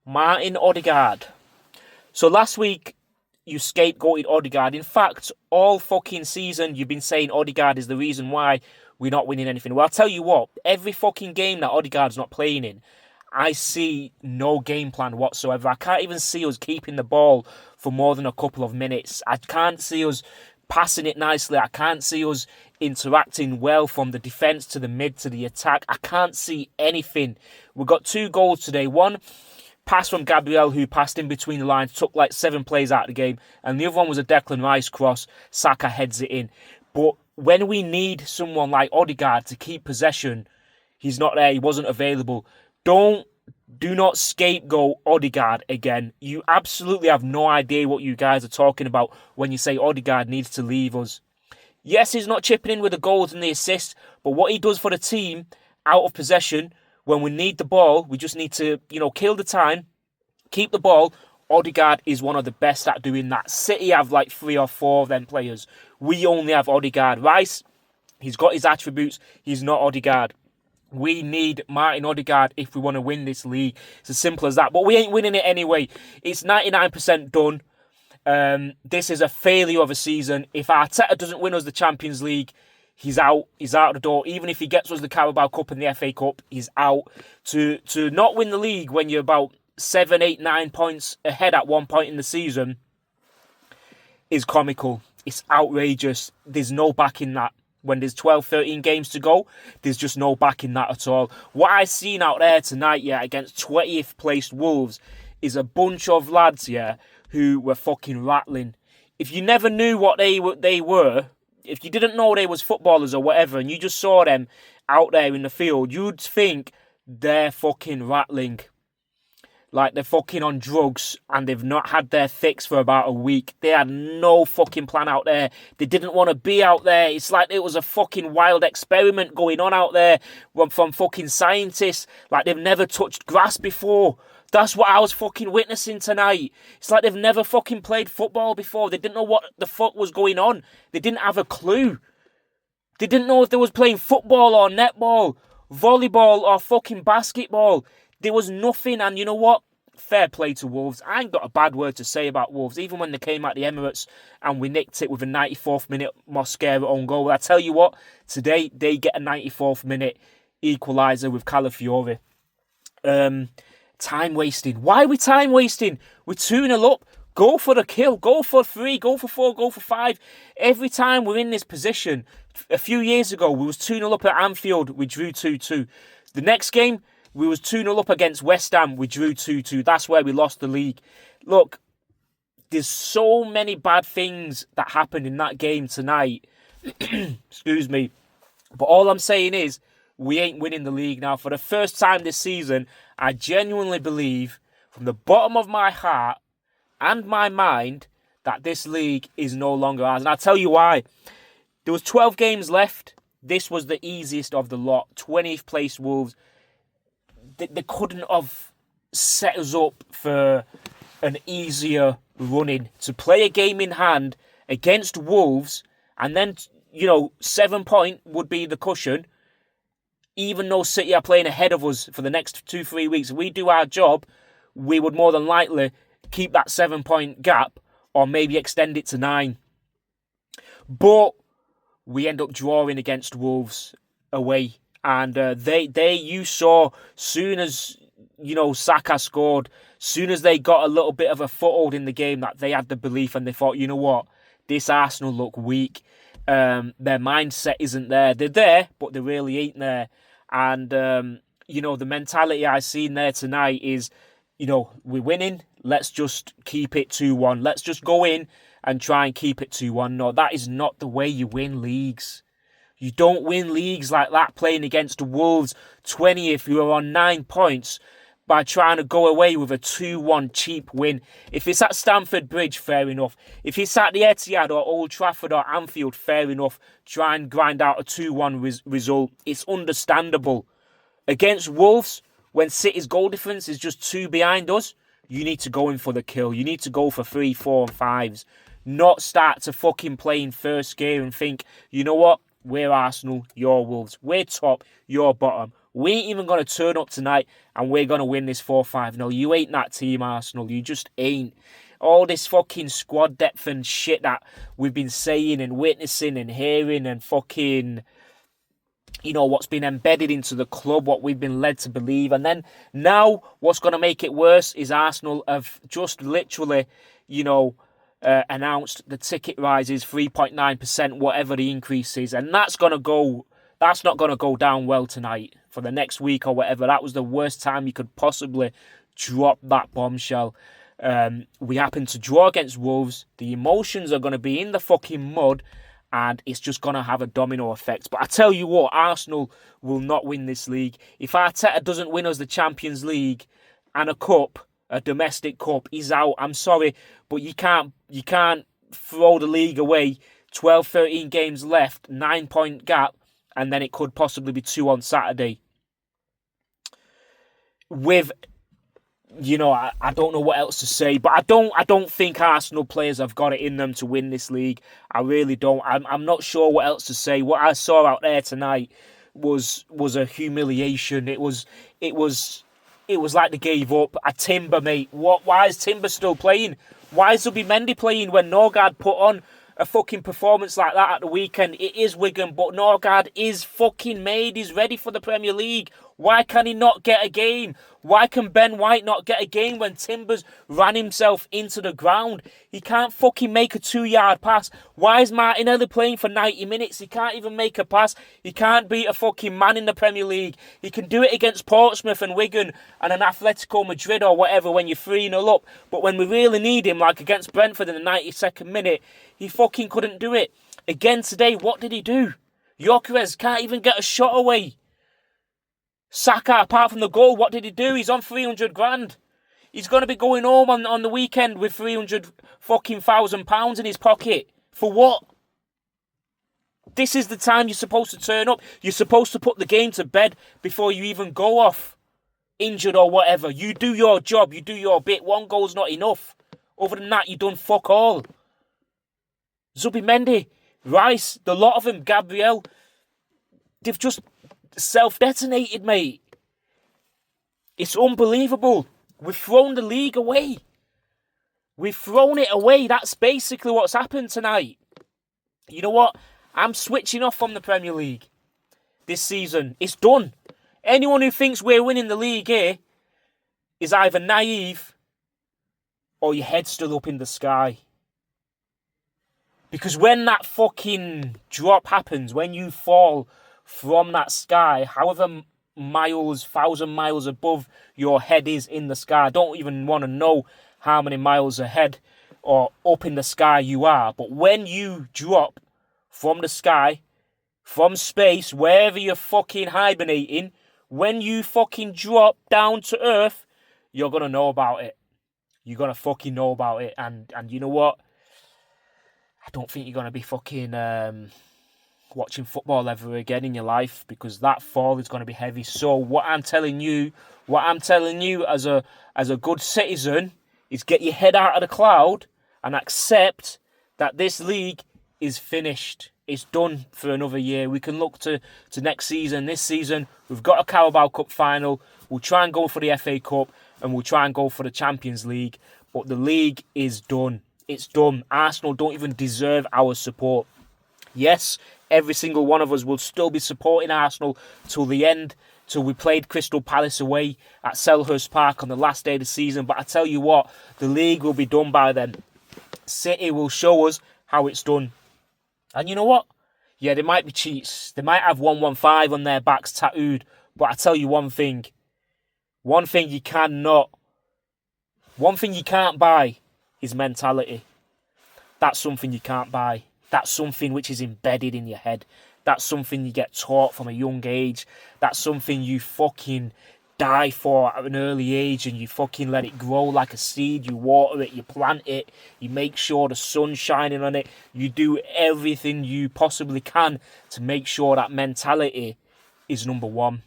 Martin Odegaard. So last week, you scapegoated Odegaard. In fact, all fucking season, you've been saying Odegaard is the reason why we're not winning anything. Well, I'll tell you what, every fucking game that Odegaard's not playing in, I see no game plan whatsoever. I can't even see us keeping the ball for more than a couple of minutes. I can't see us passing it nicely. I can't see us interacting well from the defence to the mid to the attack. I can't see anything. We got 2 goals today. One pass from Gabriel, who passed in between the lines, took like 7 plays out of the game. And the other one was a Declan Rice cross. Saka heads it in. But when we need someone like Odegaard to keep possession, he's not there. He wasn't available. Do not scapegoat Odegaard again. You absolutely have no idea what you guys are talking about when you say Odegaard needs to leave us. Yes, he's not chipping in with the goals and the assists, but what he does for the team out of possession, when we need the ball, we just need to, kill the time, keep the ball. Odegaard is one of the best at doing that. City have like 3 or 4 of them players. We only have Odegaard. Rice, he's got his attributes. He's not Odegaard. We need Martin Odegaard if we want to win this league. It's as simple as that. But we ain't winning it anyway. It's 99% done. This is a failure of a season. If Arteta doesn't win us the Champions League, he's out. He's out the door. Even if he gets us the Carabao Cup and the FA Cup, he's out. To not win the league when you're about 7, 8, 9 points ahead at one point in the season is comical. It's outrageous. There's no backing that. When there's 12, 13 games to go, there's just no backing that at all. What I seen out there tonight, against 20th placed Wolves, is a bunch of lads, who were fucking rattling. If you never knew what they were, if you didn't know they was footballers or whatever, and you just saw them out there in the field, you'd think they're fucking rattling. Like they're fucking on drugs and they've not had their fix for about a week. They had no fucking plan out there. They didn't want to be out there. It's like it was a fucking wild experiment going on out there from fucking scientists. Like they've never touched grass before. That's what I was fucking witnessing tonight. It's like they've never fucking played football before. They didn't know what the fuck was going on. They didn't have a clue. They didn't know if they was playing football or netball, volleyball or fucking basketball. There was nothing, and you know what? Fair play to Wolves. I ain't got a bad word to say about Wolves, even when they came at the Emirates and we nicked it with a 94th minute Mosquera own goal. I tell you what, today they get a 94th minute equaliser with Calafiore. Time wasting. Why are we time wasting? We're 2-0 up. Go for the kill. Go for 3. Go for 4. Go for 5. Every time we're in this position, a few years ago, we was 2-0 up at Anfield. We drew 2-2. The next game, we was 2-0 up against West Ham. We drew 2-2. That's where we lost the league. Look, there's so many bad things that happened in that game tonight. Excuse me. But all I'm saying is, we ain't winning the league now. For the first time this season, I genuinely believe, from the bottom of my heart and my mind, that this league is no longer ours. And I'll tell you why. There was 12 games left. This was the easiest of the lot. 20th place Wolves. They couldn't have set us up for an easier running. To play a game in hand against Wolves, and then, 7 point would be the cushion. Even though City are playing ahead of us for the next 2-3 weeks, if we do our job, we would more than likely keep that 7 point gap or maybe extend it to 9. But we end up drawing against Wolves away. And you saw, soon as, Saka scored, soon as they got a little bit of a foothold in the game, that they had the belief and they thought, you know what, this Arsenal look weak. Their mindset isn't there. They're there, but they really ain't there. And, the mentality I seen there tonight is, we're winning. Let's just keep it 2-1. Let's just go in and try and keep it 2-1. No, that is not the way you win leagues. You don't win leagues like that playing against Wolves 20th who are on 9 points by trying to go away with a 2-1 cheap win. If it's at Stamford Bridge, fair enough. If it's at the Etihad or Old Trafford or Anfield, fair enough. Try and grind out a 2-1 result. It's understandable. Against Wolves, when City's goal difference is just 2 behind us, you need to go in for the kill. You need to go for 3, 4 and 5s. Not start to fucking play in first gear and think, you know what? We're Arsenal, you're Wolves. We're top, you're bottom. We ain't even going to turn up tonight and we're going to win this 4-5-0. You ain't that team, Arsenal. You just ain't. All this fucking squad depth and shit that we've been saying and witnessing and hearing and fucking, what's been embedded into the club, what we've been led to believe. And then now what's going to make it worse is Arsenal have just literally, announced the ticket rises 3.9%, whatever the increase is. And that's not going to go down well tonight for the next week or whatever. That was the worst time you could possibly drop that bombshell. We happen to draw against Wolves. The emotions are going to be in the fucking mud and it's just going to have a domino effect. But I tell you what, Arsenal will not win this league. If Arteta doesn't win us the Champions League and a cup, a domestic cup, he's out. I'm sorry, but you can't throw the league away. 12, 13 games left, 9-point gap, and then it could possibly be 2 on Saturday. With, I don't know what else to say, but I don't think Arsenal players have got it in them to win this league. I really don't. I'm not sure what else to say. What I saw out there tonight was a humiliation. It was like they gave up. A Timber, mate. Why is Timber still playing? Why is Zubimendi playing when Norgard put on a fucking performance like that at the weekend? It is Wigan, but Norgard is fucking made. He's ready for the Premier League. Why can he not get a game? Why can Ben White not get a game when Timbers ran himself into the ground? He can't fucking make a 2-yard pass. Why is Martinelli playing for 90 minutes? He can't even make a pass. He can't beat a fucking man in the Premier League. He can do it against Portsmouth and Wigan and an Atletico Madrid or whatever when you're 3-0 up. But when we really need him, like against Brentford in the 92nd minute, he fucking couldn't do it. Again today, what did he do? Gyökeres can't even get a shot away. Saka, apart from the goal, what did he do? He's on 300 grand. He's going to be going home on the weekend with 300 fucking £1,000 in his pocket. For what? This is the time you're supposed to turn up. You're supposed to put the game to bed before you even go off injured or whatever. You do your job. You do your bit. 1 goal's not enough. Other than that, you done fuck all. Zubimendi, Rice, the lot of them, Gabriel, they've just self-detonated, mate. It's unbelievable. We've thrown the league away. We've thrown it away. That's basically what's happened tonight. You know what? I'm switching off from the Premier League this season. It's done. Anyone who thinks we're winning the league here is either naive or your head's still up in the sky. Because when that fucking drop happens, when you fall from that sky, however miles, 1,000 miles above your head is in the sky. I don't even want to know how many miles ahead or up in the sky you are. But when you drop from the sky, from space, wherever you're fucking hibernating, when you fucking drop down to earth, you're going to know about it. You're going to fucking know about it. And you know what? I don't think you're going to be fucking watching football ever again in your life, because that fall is going to be heavy. So what I'm telling you as a good citizen is get your head out of the cloud and accept that this league is finished. It's done for another year. We can look to next season. This season, we've got a Carabao Cup final. We'll try and go for the FA Cup and we'll try and go for the Champions League. But the league is done. It's done. Arsenal don't even deserve our support. Yes, every single one of us will still be supporting Arsenal till the end, till we played Crystal Palace away at Selhurst Park on the last day of the season. But I tell you what, the league will be done by then. City will show us how it's done. And you know what? Yeah, they might be cheats. They might have 115 on their backs tattooed. But I tell you one thing. One thing you can't buy is mentality. That's something you can't buy. That's something which is embedded in your head. That's something you get taught from a young age. That's something you fucking die for at an early age, and you fucking let it grow like a seed. You water it, you plant it, you make sure the sun's shining on it. You do everything you possibly can to make sure that mentality is number one.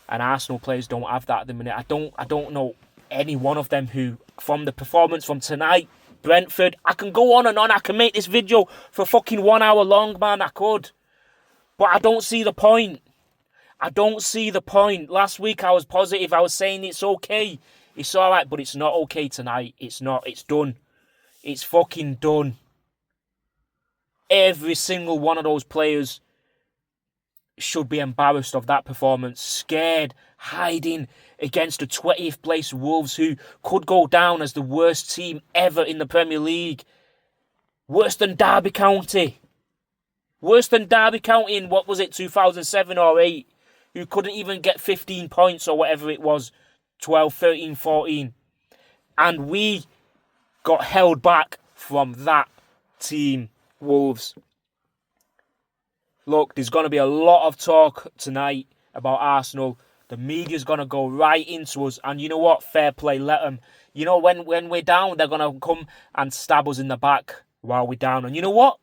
And Arsenal players don't have that at the minute. I don't know any one of them who, from the performance from tonight, Brentford, I can go on and on. I can make this video for fucking 1 hour long, man. I could. But I don't see the point. I don't see the point. Last week I was positive. I was saying it's okay. It's all right, but it's not okay tonight. It's not. It's done. It's fucking done. Every single one of those players should be embarrassed of that performance. Scared, hiding against the 20th place Wolves, who could go down as the worst team ever in the Premier League. Worse than Derby County. Worse than Derby County in, what was it, 2007 or 8, who couldn't even get 15 points or whatever it was, 12, 13, 14. And we got held back from that team, Wolves. Look, there's going to be a lot of talk tonight about Arsenal. The media's going to go right into us. And you know what? Fair play, let them. You know, when we're down, they're going to come and stab us in the back while we're down. And you know what?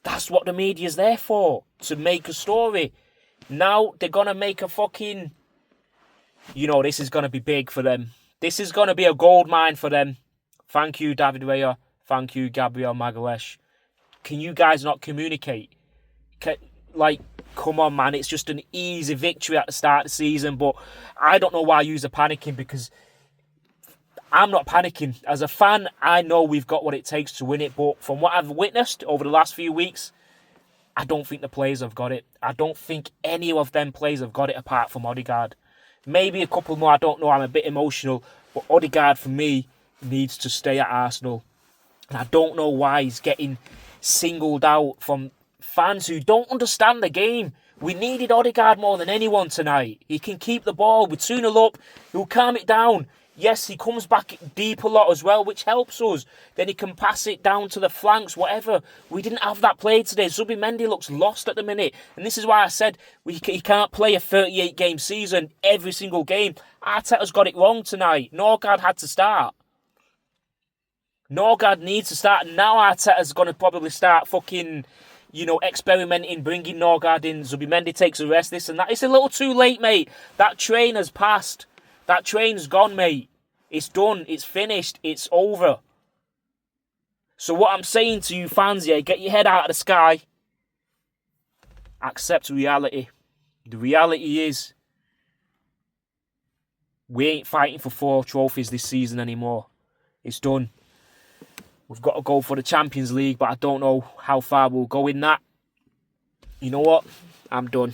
That's what the media's there for, to make a story. Now they're going to make a fucking... You know, this is going to be big for them. This is going to be a gold mine for them. Thank you, David Raya. Thank you, Gabriel Magalhaes. Can you guys not communicate? Come on, man. It's just an easy victory at the start of the season. But I don't know why you're panicking, because I'm not panicking. As a fan, I know we've got what it takes to win it. But from what I've witnessed over the last few weeks, I don't think the players have got it. I don't think any of them players have got it apart from Odegaard. Maybe a couple more, I don't know. I'm a bit emotional. But Odegaard, for me, needs to stay at Arsenal. And I don't know why he's getting singled out from fans who don't understand the game. We needed Odegaard more than anyone tonight. He can keep the ball. We're 2-0 up. He'll calm it down. Yes, he comes back deep a lot as well, which helps us. Then he can pass it down to the flanks, whatever. We didn't have that play today. Zubimendi looks lost at the minute. And this is why I said he can't play a 38-game season every single game. Arteta's got it wrong tonight. Norgard had to start. Norgard needs to start. Now Arteta's going to probably start fucking... experimenting, bringing Norgard in. Zubimendi takes a rest, this and that. It's a little too late, mate. That train has passed. That train's gone, mate. It's done. It's finished. It's over. So what I'm saying to you fans here, get your head out of the sky. Accept reality. The reality is, we ain't fighting for 4 trophies this season anymore. It's done. We've got to go for the Champions League, but I don't know how far we'll go in that. You know what? I'm done.